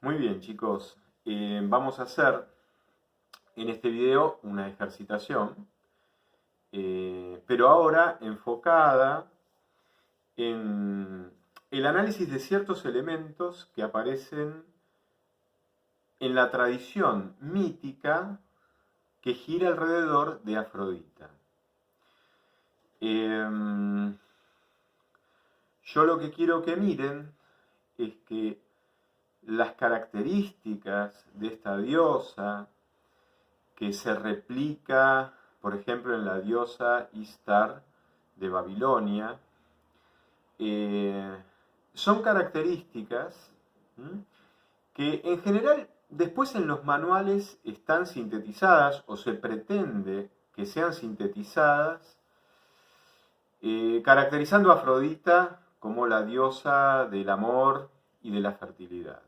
Muy bien, chicos. Vamos a hacer en este video una ejercitación, pero ahora enfocada en el análisis de ciertos elementos que aparecen en la tradición mítica que gira alrededor de Afrodita. Yo lo que quiero que miren es que las características de esta diosa, que se replica, por ejemplo, en la diosa Istar de Babilonia, eh, son características que en general después en los manuales están sintetizadas o se pretende que sean sintetizadas, caracterizando a Afrodita como la diosa del amor y de la fertilidad.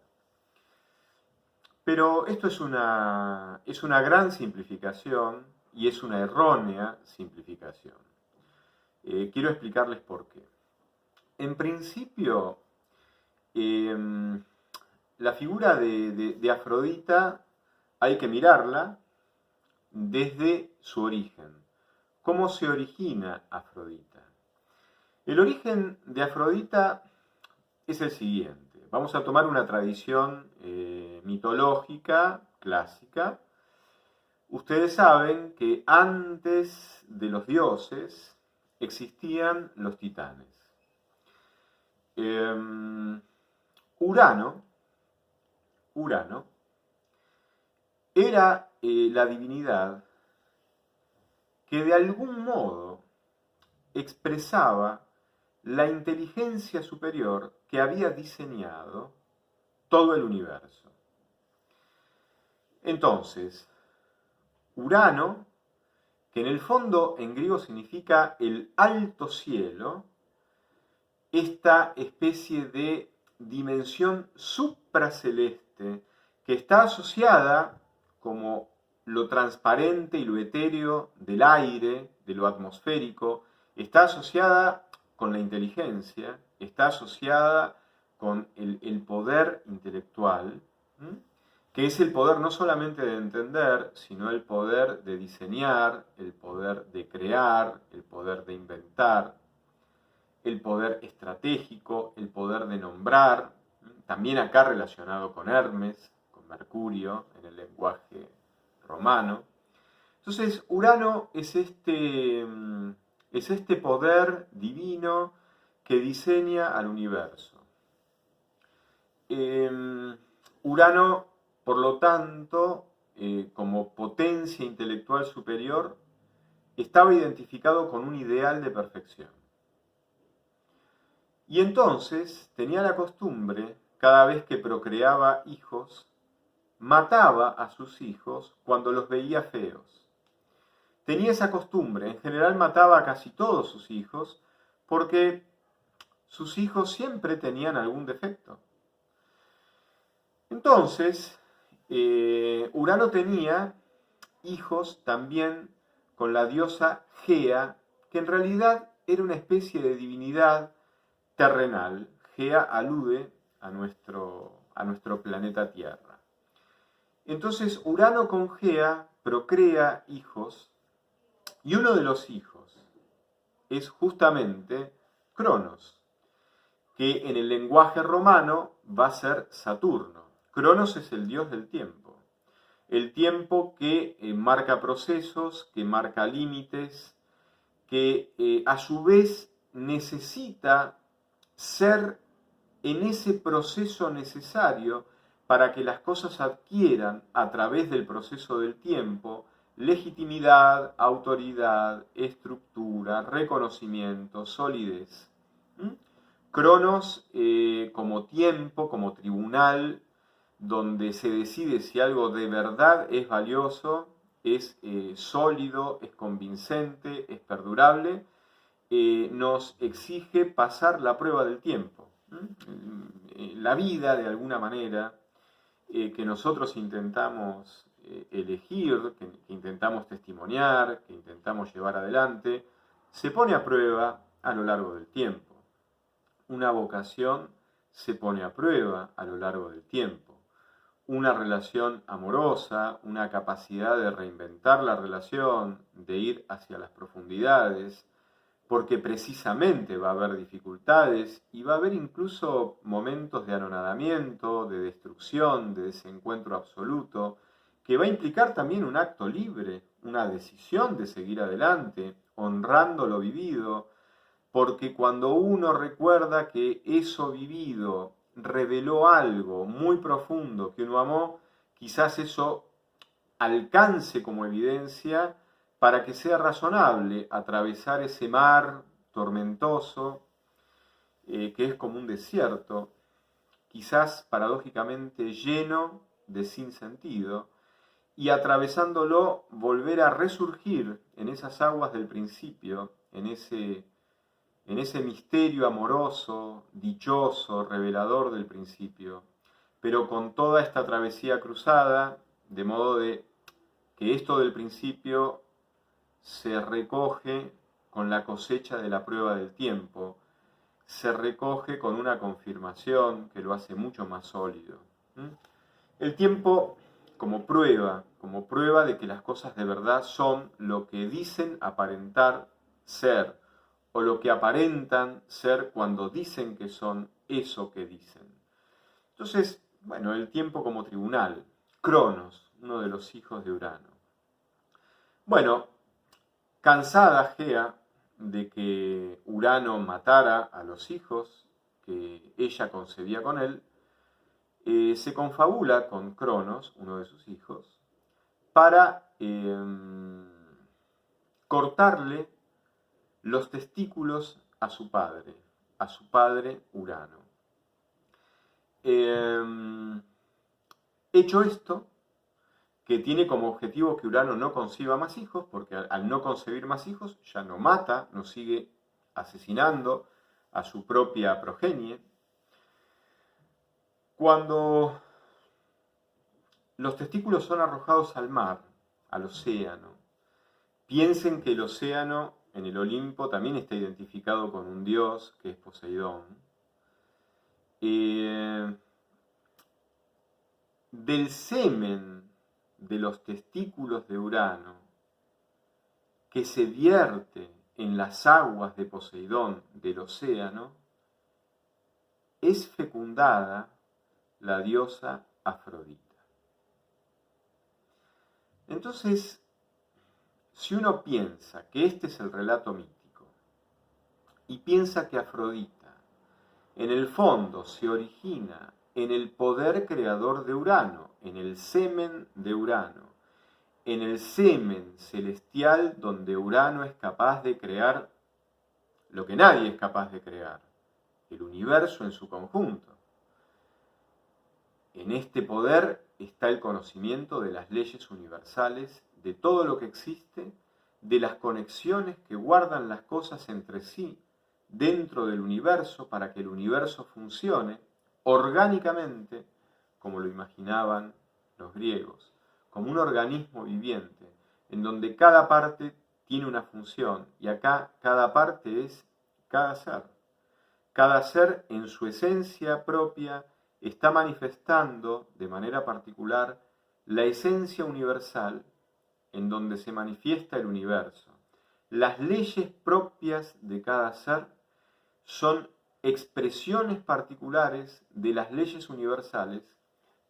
Pero esto es una gran simplificación y es una errónea simplificación. Quiero explicarles por qué. En principio, eh, la figura de Afrodita hay que mirarla desde su origen. ¿Cómo se origina Afrodita? El origen de Afrodita es el siguiente. Vamos a tomar una tradición mitológica, clásica. Ustedes saben que antes de los dioses existían los titanes. Urano, Urano era la divinidad que de algún modo expresaba la inteligencia superior que había diseñado todo el universo. Entonces, Urano, que en el fondo en griego significa el alto cielo, esta especie de dimensión supraceleste que está asociada como lo transparente y lo etéreo del aire, de lo atmosférico, está asociada con la inteligencia, está asociada con el poder intelectual, que es el poder no solamente de entender, sino el poder de diseñar, el poder de crear, el poder de inventar, el poder estratégico, el poder de nombrar, también acá relacionado con Hermes, con Mercurio, en el lenguaje romano. Entonces, Urano es este poder divino que diseña al universo. Urano, por lo tanto, como potencia intelectual superior, estaba identificado con un ideal de perfección. Y entonces tenía la costumbre, cada vez que procreaba hijos, mataba a sus hijos cuando los veía feos. Tenía esa costumbre, en general mataba a casi todos sus hijos, porque sus hijos siempre tenían algún defecto. Entonces, Urano tenía hijos también con la diosa Gea, que en realidad era una especie de divinidad terrenal. Gea alude a nuestro planeta Tierra. Entonces Urano con Gea procrea hijos y uno de los hijos es justamente Cronos, que en el lenguaje romano va a ser Saturno. Cronos es el dios del tiempo. El tiempo que marca procesos, que marca límites, que a su vez necesita ser en ese proceso necesario para que las cosas adquieran a través del proceso del tiempo legitimidad, autoridad, estructura, reconocimiento, solidez. Cronos como tiempo, como tribunal, donde se decide si algo de verdad es valioso, es sólido, es convincente, es perdurable, nos exige pasar la prueba del tiempo. La vida, de alguna manera, que nosotros intentamos elegir, que intentamos testimoniar, que intentamos llevar adelante, se pone a prueba a lo largo del tiempo. Una vocación se pone a prueba a lo largo del tiempo. una relación amorosa, una capacidad de reinventar la relación, de ir hacia las profundidades, porque precisamente va a haber dificultades y va a haber incluso momentos de anonadamiento, de destrucción, de desencuentro absoluto, que va a implicar también un acto libre, una decisión de seguir adelante, honrando lo vivido, porque cuando uno recuerda que eso vivido reveló algo muy profundo que uno amó, quizás eso alcance como evidencia para que sea razonable atravesar ese mar tormentoso que es como un desierto, quizás paradójicamente lleno de sinsentido, y atravesándolo volver a resurgir en esas aguas del principio, en ese misterio amoroso, dichoso, revelador del principio, pero con toda esta travesía cruzada, de modo de que esto del principio se recoge con la cosecha de la prueba del tiempo, se recoge con una confirmación que lo hace mucho más sólido. El tiempo como prueba de que las cosas de verdad son lo que dicen aparentar ser, o lo que aparentan ser cuando dicen que son eso que dicen. Entonces, bueno, el tiempo como tribunal, Cronos, uno de los hijos de Urano. Bueno, cansada Gea de que Urano matara a los hijos que ella concebía con él, se confabula con Cronos, uno de sus hijos, para cortarle los testículos a su padre Urano. Hecho esto, que tiene como objetivo que Urano no conciba más hijos, porque al no concebir más hijos ya no mata, no sigue asesinando a su propia progenie. Cuando los testículos son arrojados al mar, al océano, piensen que el océano en el Olimpo también está identificado con un dios que es Poseidón. Del semen de los testículos de Urano que se vierte en las aguas de Poseidón del océano, es fecundada la diosa Afrodita. Entonces, si uno piensa que este es el relato mítico y piensa que Afrodita en el fondo se origina en el poder creador de Urano, en el semen de Urano, en el semen celestial donde Urano es capaz de crear lo que nadie es capaz de crear, el universo en su conjunto. En este poder está el conocimiento de las leyes universales, de todo lo que existe, de las conexiones que guardan las cosas entre sí dentro del universo para que el universo funcione orgánicamente, como lo imaginaban los griegos, como un organismo viviente, en donde cada parte tiene una función, y acá cada parte es cada ser. Cada ser en su esencia propia está manifestando de manera particular la esencia universal en donde se manifiesta el universo. Las leyes propias de cada ser son expresiones particulares de las leyes universales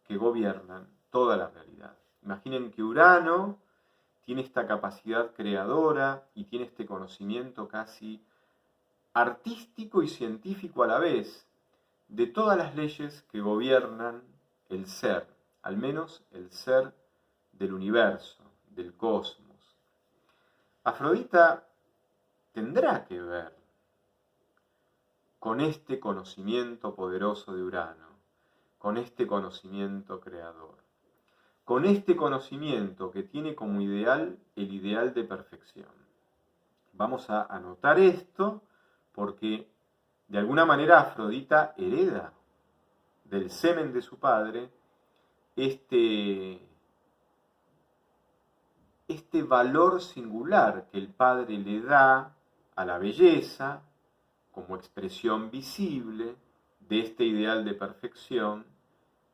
que gobiernan toda la realidad. Imaginen que Urano tiene esta capacidad creadora y tiene este conocimiento casi artístico y científico a la vez de todas las leyes que gobiernan el ser, al menos el ser del universo, del cosmos. Afrodita tendrá que ver con este conocimiento poderoso de Urano, con este conocimiento creador, con este conocimiento que tiene como ideal el ideal de perfección. Vamos a anotar esto porque de alguna manera Afrodita hereda del semen de su padre este valor singular que el padre le da a la belleza como expresión visible de este ideal de perfección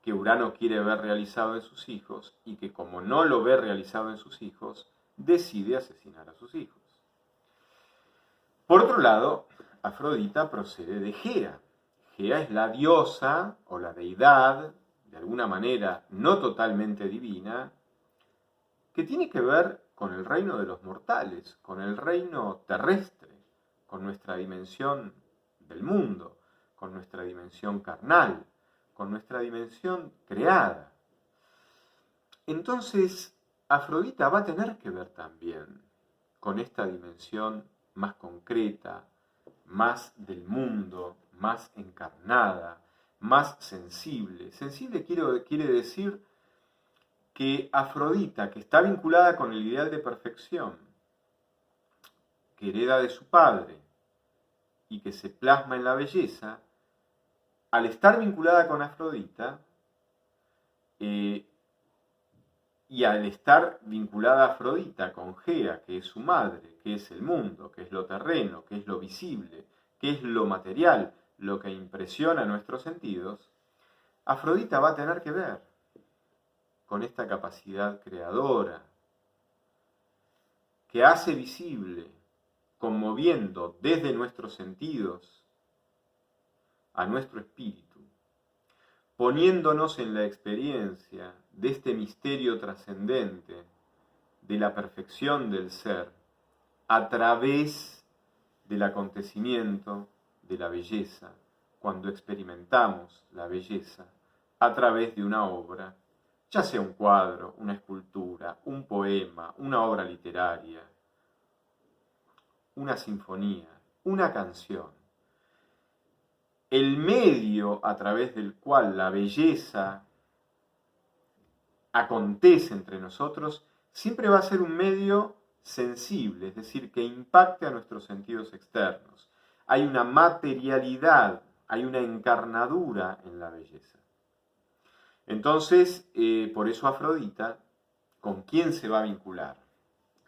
que Urano quiere ver realizado en sus hijos y que como no lo ve realizado en sus hijos, decide asesinar a sus hijos. Por otro lado, Afrodita procede de Gea. Gea es la diosa o la deidad, de alguna manera no totalmente divina, que tiene que ver con el reino de los mortales, con el reino terrestre, con nuestra dimensión del mundo, con nuestra dimensión carnal, con nuestra dimensión creada. Entonces, Afrodita va a tener que ver también con esta dimensión más concreta, más del mundo, más encarnada, más sensible. Sensible quiere decir que Afrodita, que está vinculada con el ideal de perfección, que hereda de su padre y que se plasma en la belleza, al estar vinculada con Afrodita, y al estar vinculada a Afrodita con Gea, que es su madre, que es el mundo, que es lo terreno, que es lo visible, que es lo material, lo que impresiona nuestros sentidos, Afrodita va a tener que ver con esta capacidad creadora que hace visible, conmoviendo desde nuestros sentidos a nuestro espíritu, poniéndonos en la experiencia de este misterio trascendente de la perfección del ser a través del acontecimiento de la belleza, cuando experimentamos la belleza a través de una obra, ya sea un cuadro, una escultura, un poema, una obra literaria, una sinfonía, una canción. El medio a través del cual la belleza acontece entre nosotros siempre va a ser un medio sensible, es decir, que impacte a nuestros sentidos externos. Hay una materialidad, hay una encarnadura en la belleza. Entonces, por eso Afrodita, ¿con quién se va a vincular?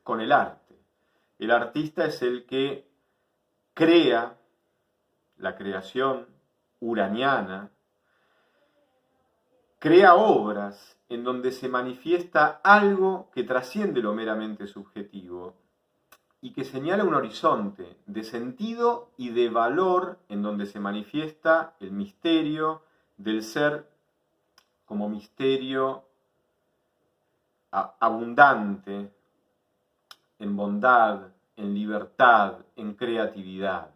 Con el arte. El artista es el que crea la creación uraniana, crea obras en donde se manifiesta algo que trasciende lo meramente subjetivo y que señala un horizonte de sentido y de valor en donde se manifiesta el misterio del ser como misterio abundante en bondad, en libertad, en creatividad.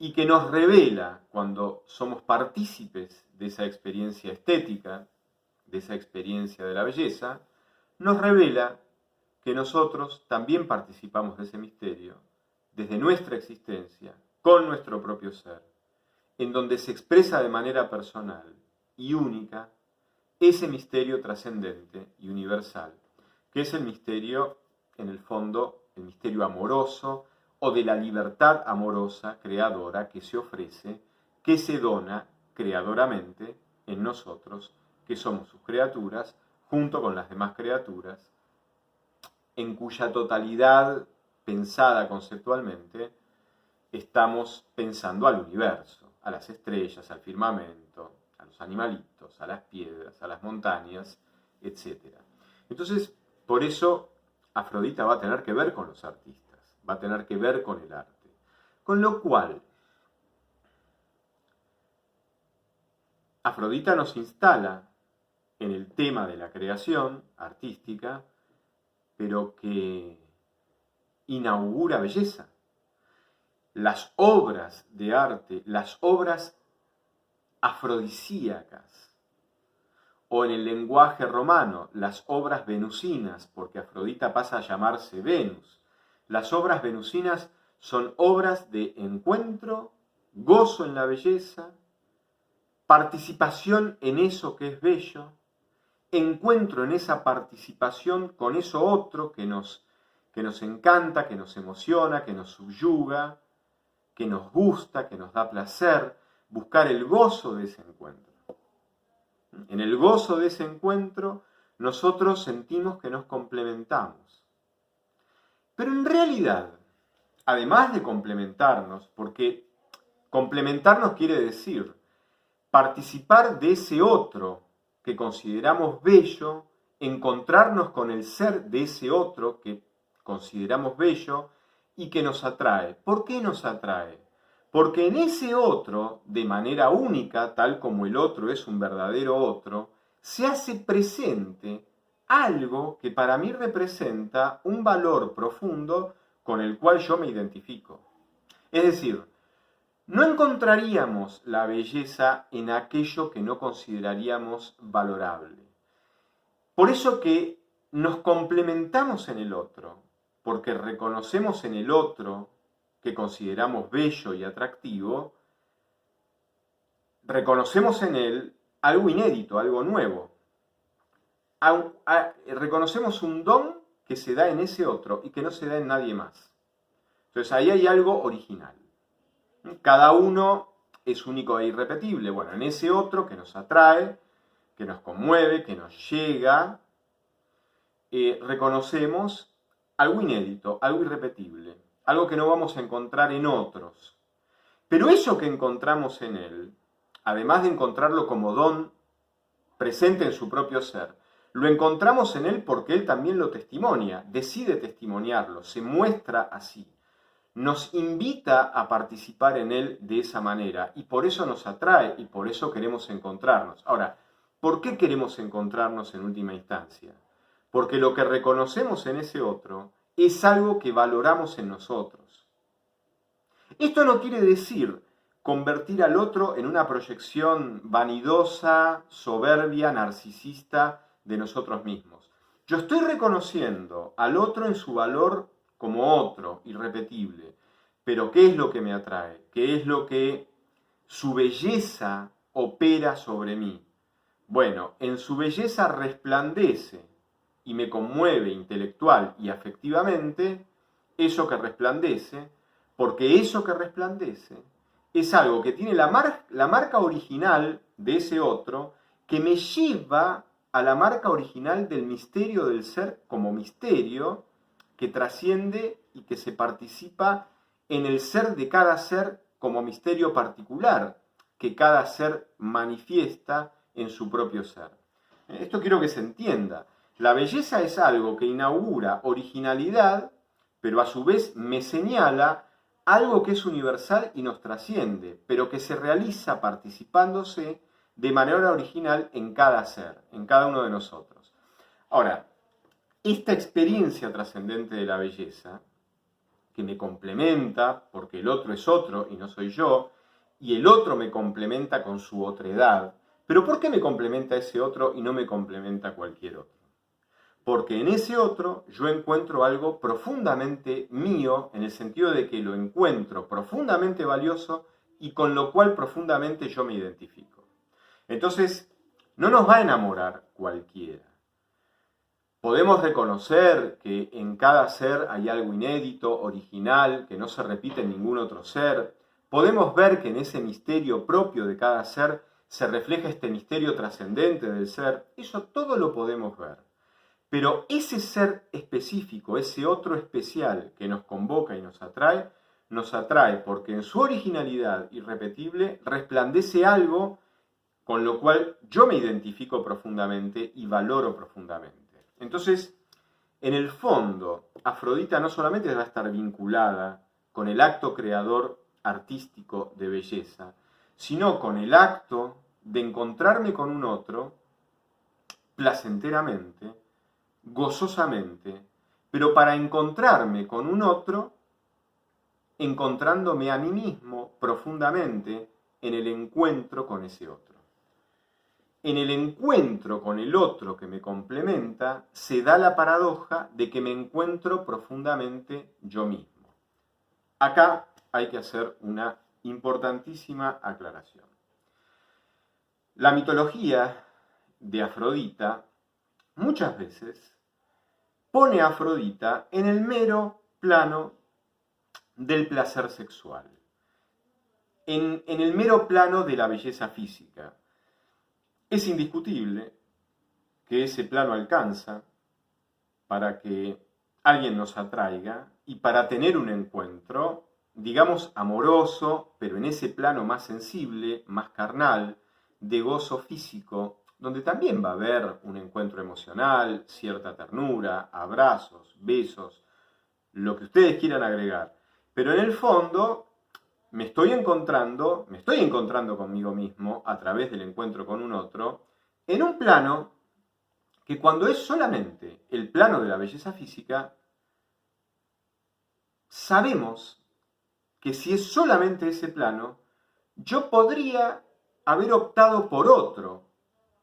Y que nos revela, cuando somos partícipes de esa experiencia estética, de esa experiencia de la belleza, nos revela que nosotros también participamos de ese misterio, desde nuestra existencia, con nuestro propio ser, en donde se expresa de manera personal y única ese misterio trascendente y universal, que es el misterio, en el fondo, el misterio amoroso, o de la libertad amorosa, creadora, que se ofrece, que se dona creadoramente en nosotros, que somos sus criaturas, junto con las demás criaturas, en cuya totalidad pensada conceptualmente, estamos pensando al universo, a las estrellas, al firmamento, a los animalitos, a las piedras, a las montañas, etc. Entonces, por eso Afrodita va a tener que ver con los artistas, va a tener que ver con el arte. Con lo cual, Afrodita nos instala en el tema de la creación artística, pero que inaugura belleza. Las obras de arte, las obras afrodisíacas, o en el lenguaje romano, las obras venusinas, porque Afrodita pasa a llamarse Venus. Las obras venusinas son obras de encuentro, gozo en la belleza, participación en eso que es bello, encuentro en esa participación con eso otro que nos encanta, que nos emociona, que nos subyuga, que nos gusta, que nos da placer, buscar el gozo de ese encuentro. En el gozo de ese encuentro, nosotros sentimos que nos complementamos. Pero en realidad, además de complementarnos, porque complementarnos quiere decir participar de ese otro que consideramos bello, encontrarnos con el ser de ese otro que consideramos bello y que nos atrae. ¿Por qué nos atrae? Porque en ese otro, de manera única, tal como el otro es un verdadero otro, se hace presente algo que para mí representa un valor profundo con el cual yo me identifico. Es decir, no encontraríamos la belleza en aquello que no consideraríamos valorable. Por eso que nos complementamos en el otro, porque reconocemos en el otro que consideramos bello y atractivo, reconocemos en él algo inédito, algo nuevo. Reconocemos un don que se da en ese otro y que no se da en nadie más. Entonces ahí hay algo original. Cada uno es único e irrepetible. Bueno, en ese otro que nos atrae, que nos conmueve, que nos llega, reconocemos algo inédito, algo irrepetible, algo que no vamos a encontrar en otros. Pero eso que encontramos en él, además de encontrarlo como don presente en su propio ser, lo encontramos en él porque él también lo testimonia, decide testimoniarlo, se muestra así. Nos invita a participar en él de esa manera y por eso nos atrae y por eso queremos encontrarnos. Ahora, ¿por qué queremos encontrarnos en última instancia? Porque lo que reconocemos en ese otro es algo que valoramos en nosotros. Esto no quiere decir convertir al otro en una proyección vanidosa, soberbia, narcisista de nosotros mismos. Yo estoy reconociendo al otro en su valor como otro, irrepetible. Pero ¿qué es lo que me atrae? ¿Qué es lo que su belleza opera sobre mí? Bueno, en su belleza resplandece y me conmueve intelectual y afectivamente eso que resplandece, porque eso que resplandece es algo que tiene la marca original de ese otro que me lleva a la marca original del misterio del ser como misterio que trasciende y que se participa en el ser de cada ser como misterio particular que cada ser manifiesta en su propio ser. Esto quiero que se entienda. La belleza es algo que inaugura originalidad, pero a su vez me señala algo que es universal y nos trasciende, pero que se realiza participándose de manera original en cada ser, en cada uno de nosotros. Ahora, esta experiencia trascendente de la belleza, que me complementa, porque el otro es otro y no soy yo, y el otro me complementa con su otredad. ¿Pero por qué me complementa ese otro y no me complementa cualquier otro? Porque en ese otro yo encuentro algo profundamente mío, en el sentido de que lo encuentro profundamente valioso y con lo cual profundamente yo me identifico. Entonces, no nos va a enamorar cualquiera. Podemos reconocer que en cada ser hay algo inédito, original, que no se repite en ningún otro ser. Podemos ver que en ese misterio propio de cada ser se refleja este misterio trascendente del ser. Eso todo lo podemos ver. Pero ese ser específico, ese otro especial que nos convoca y nos atrae porque en su originalidad irrepetible resplandece algo con lo cual yo me identifico profundamente y valoro profundamente. Entonces, en el fondo, Afrodita no solamente va a estar vinculada con el acto creador artístico de belleza, sino con el acto de encontrarme con un otro placenteramente, gozosamente, pero para encontrarme con un otro, encontrándome a mí mismo profundamente en el encuentro con ese otro. En el encuentro con el otro que me complementa, se da la paradoja de que me encuentro profundamente yo mismo. Acá hay que hacer una importantísima aclaración. La mitología de Afrodita muchas veces pone a Afrodita en el mero plano del placer sexual, en el mero plano de la belleza física. Es indiscutible que ese plano alcanza para que alguien nos atraiga y para tener un encuentro, digamos, amoroso, pero en ese plano más sensible, más carnal, de gozo físico, donde también va a haber un encuentro emocional, cierta ternura, abrazos, besos, lo que ustedes quieran agregar. Pero en el fondo me estoy encontrando conmigo mismo a través del encuentro con un otro, en un plano que cuando es solamente el plano de la belleza física, sabemos que si es solamente ese plano, yo podría haber optado por otro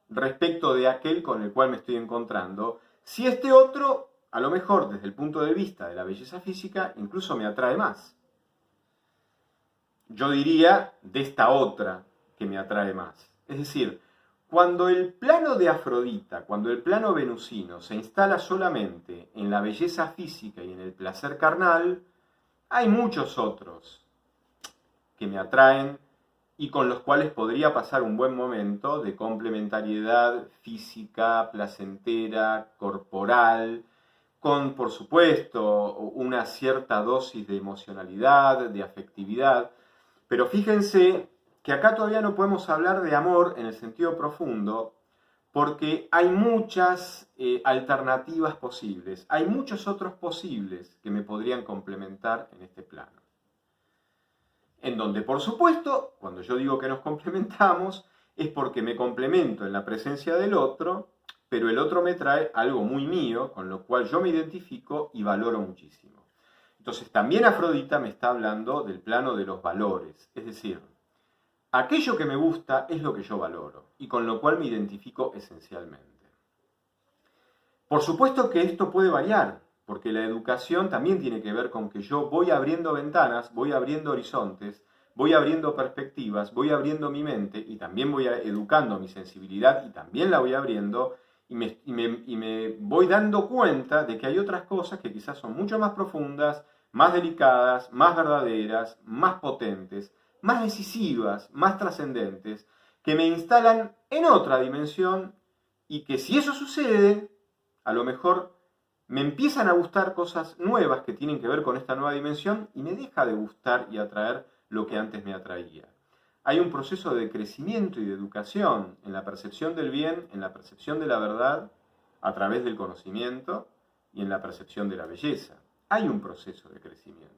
respecto de aquel con el cual me estoy encontrando, si este otro, a lo mejor desde el punto de vista de la belleza física, incluso me atrae más. Yo diría de esta otra que me atrae más. Es decir, cuando el plano de Afrodita, cuando el plano venusino se instala solamente en la belleza física y en el placer carnal, hay muchos otros que me atraen y con los cuales podría pasar un buen momento de complementariedad física, placentera, corporal, con, por supuesto, una cierta dosis de emocionalidad, de afectividad. Pero fíjense que acá todavía no podemos hablar de amor en el sentido profundo, porque hay muchas alternativas posibles, hay muchos otros posibles que me podrían complementar en este plano. En donde, por supuesto, cuando yo digo que nos complementamos, es porque me complemento en la presencia del otro, pero el otro me trae algo muy mío, con lo cual yo me identifico y valoro muchísimo. Entonces, también Afrodita me está hablando del plano de los valores, es decir, aquello que me gusta es lo que yo valoro y con lo cual me identifico esencialmente. Por supuesto que esto puede variar, porque la educación también tiene que ver con que yo voy abriendo ventanas, voy abriendo horizontes, voy abriendo perspectivas, voy abriendo mi mente y también voy educando mi sensibilidad y también la voy abriendo y me voy dando cuenta de que hay otras cosas que quizás son mucho más profundas, más delicadas, más verdaderas, más potentes, más decisivas, más trascendentes, que me instalan en otra dimensión y que si eso sucede, a lo mejor me empiezan a gustar cosas nuevas que tienen que ver con esta nueva dimensión y me deja de gustar y atraer lo que antes me atraía. Hay un proceso de crecimiento y de educación en la percepción del bien, en la percepción de la verdad, a través del conocimiento y en la percepción de la belleza. Hay un proceso de crecimiento.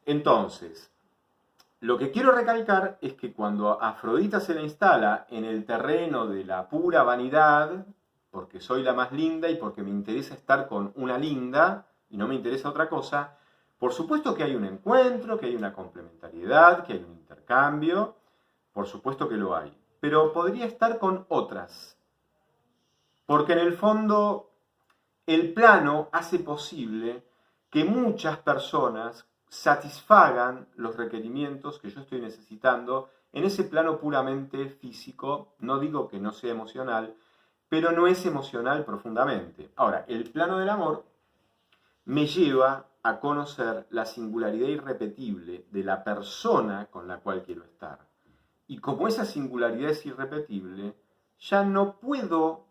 Entonces, lo que quiero recalcar es que cuando Afrodita se le instala en el terreno de la pura vanidad, porque soy la más linda y porque me interesa estar con una linda y no me interesa otra cosa, por supuesto que hay un encuentro, que hay una complementariedad, que hay un intercambio, por supuesto que lo hay, pero podría estar con otras, porque en el fondo el plano hace posible que muchas personas satisfagan los requerimientos que yo estoy necesitando en ese plano puramente físico, no digo que no sea emocional, pero no es emocional profundamente. Ahora, el plano del amor me lleva a conocer la singularidad irrepetible de la persona con la cual quiero estar. Y como esa singularidad es irrepetible, ya no puedo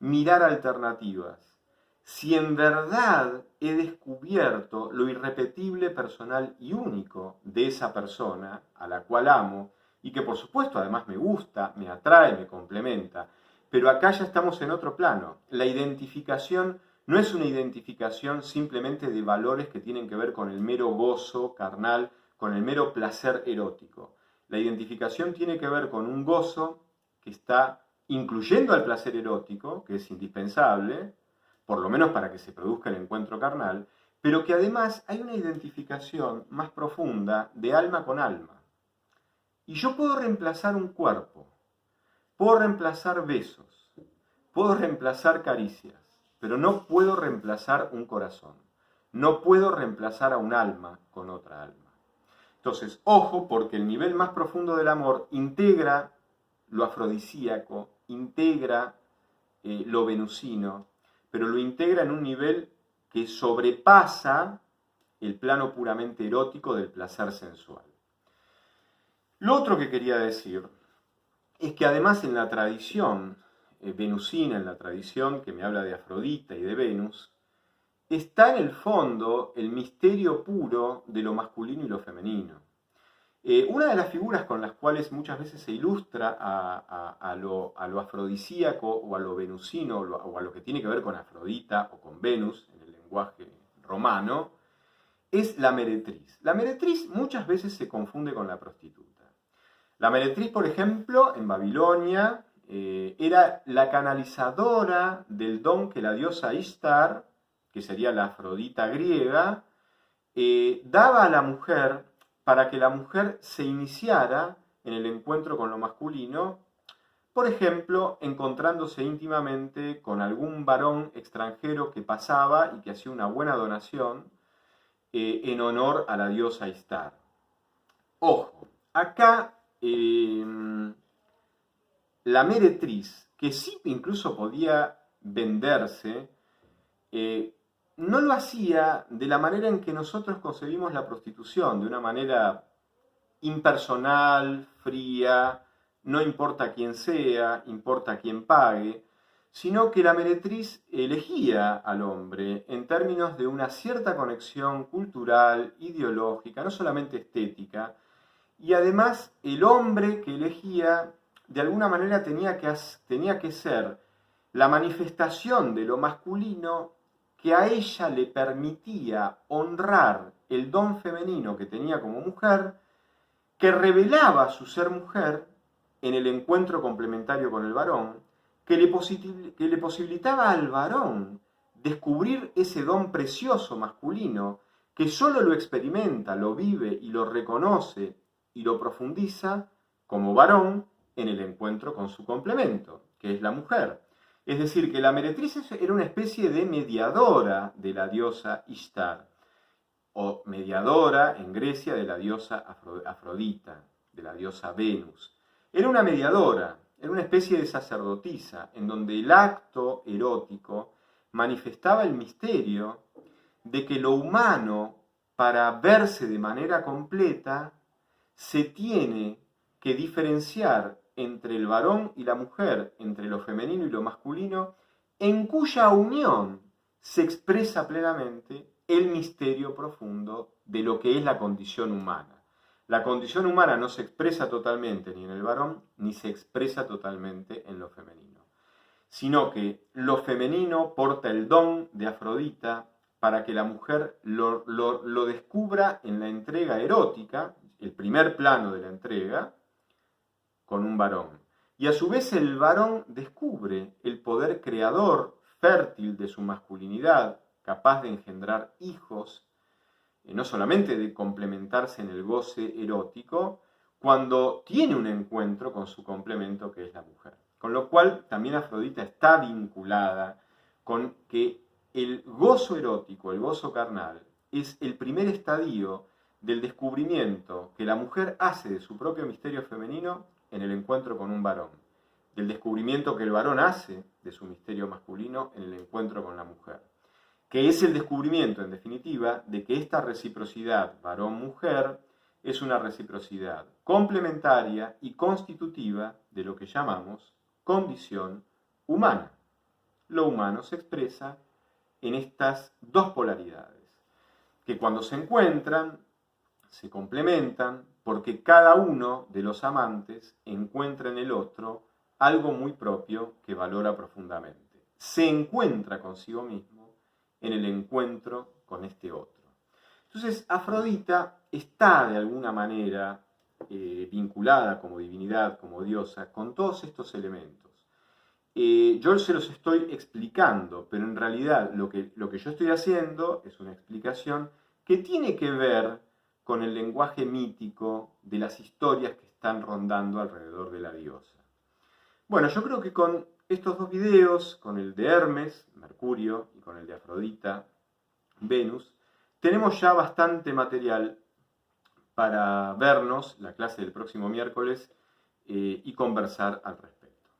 mirar alternativas. Si en verdad he descubierto lo irrepetible, personal y único de esa persona a la cual amo, y que por supuesto además me gusta, me atrae, me complementa, pero acá ya estamos en otro plano. La identificación no es una identificación simplemente de valores que tienen que ver con el mero gozo carnal, con el mero placer erótico. La identificación tiene que ver con un gozo que está incluyendo al placer erótico, que es indispensable, por lo menos para que se produzca el encuentro carnal, pero que además hay una identificación más profunda de alma con alma. Y yo puedo reemplazar un cuerpo, puedo reemplazar besos, puedo reemplazar caricias, pero no puedo reemplazar un corazón. No puedo reemplazar a un alma con otra alma. Entonces, ojo, porque el nivel más profundo del amor integra lo afrodisíaco, integra lo venusino, pero lo integra en un nivel que sobrepasa el plano puramente erótico del placer sensual. Lo otro que quería decir es que además en la tradición venusina, en la tradición que me habla de Afrodita y de Venus, está en el fondo el misterio puro de lo masculino y lo femenino. Una de las figuras con las cuales muchas veces se ilustra a lo afrodisíaco o a lo venusino o a lo que tiene que ver con Afrodita o con Venus en el lenguaje romano es la meretriz. La meretriz muchas veces se confunde con la prostituta. La meretriz, por ejemplo, en Babilonia era la canalizadora del don que la diosa Ishtar, que sería la Afrodita griega, daba a la mujer para que la mujer se iniciara en el encuentro con lo masculino, por ejemplo, encontrándose íntimamente con algún varón extranjero que pasaba y que hacía una buena donación en honor a la diosa Ishtar. Ojo, acá la meretriz, que sí incluso podía venderse, no lo hacía de la manera en que nosotros concebimos la prostitución, de una manera impersonal, fría, no importa quién sea, importa quién pague, sino que la meretriz elegía al hombre en términos de una cierta conexión cultural, ideológica, no solamente estética, y además el hombre que elegía de alguna manera tenía que ser la manifestación de lo masculino que a ella le permitía honrar el don femenino que tenía como mujer, que revelaba su ser mujer en el encuentro complementario con el varón, que le posibilitaba al varón descubrir ese don precioso masculino que solo lo experimenta, lo vive y lo reconoce y lo profundiza como varón en el encuentro con su complemento, que es la mujer. Es decir, que la meretriz era una especie de mediadora de la diosa Ishtar, o mediadora en Grecia de la diosa Afrodita, de la diosa Venus. Era una mediadora, era una especie de sacerdotisa, en donde el acto erótico manifestaba el misterio de que lo humano, para verse de manera completa, se tiene que diferenciar entre el varón y la mujer, entre lo femenino y lo masculino, en cuya unión se expresa plenamente el misterio profundo de lo que es la condición humana. La condición humana no se expresa totalmente ni en el varón, ni se expresa totalmente en lo femenino, sino que lo femenino porta el don de Afrodita para que la mujer lo descubra en la entrega erótica, el primer plano de la entrega, con un varón. Y a su vez el varón descubre el poder creador, fértil de su masculinidad, capaz de engendrar hijos, no solamente de complementarse en el goce erótico, cuando tiene un encuentro con su complemento que es la mujer. Con lo cual también Afrodita está vinculada con que el gozo erótico, el gozo carnal, es el primer estadio del descubrimiento que la mujer hace de su propio misterio femenino en el encuentro con un varón, del descubrimiento que el varón hace de su misterio masculino en el encuentro con la mujer, que es el descubrimiento, en definitiva, de que esta reciprocidad varón-mujer es una reciprocidad complementaria y constitutiva de lo que llamamos condición humana. Lo humano se expresa en estas dos polaridades, que cuando se encuentran, se complementan, porque cada uno de los amantes encuentra en el otro algo muy propio que valora profundamente. Se encuentra consigo mismo en el encuentro con este otro. Entonces, Afrodita está de alguna manera vinculada como divinidad, como diosa, con todos estos elementos. Yo se los estoy explicando, pero en realidad lo que yo estoy haciendo es una explicación que tiene que ver con el lenguaje mítico de las historias que están rondando alrededor de la diosa. Bueno, yo creo que con estos dos videos, con el de Hermes, Mercurio, y con el de Afrodita, Venus, tenemos ya bastante material para vernos la clase del próximo miércoles y conversar al respecto.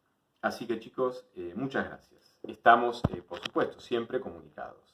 Así que chicos, muchas gracias. Estamos, por supuesto, siempre comunicados.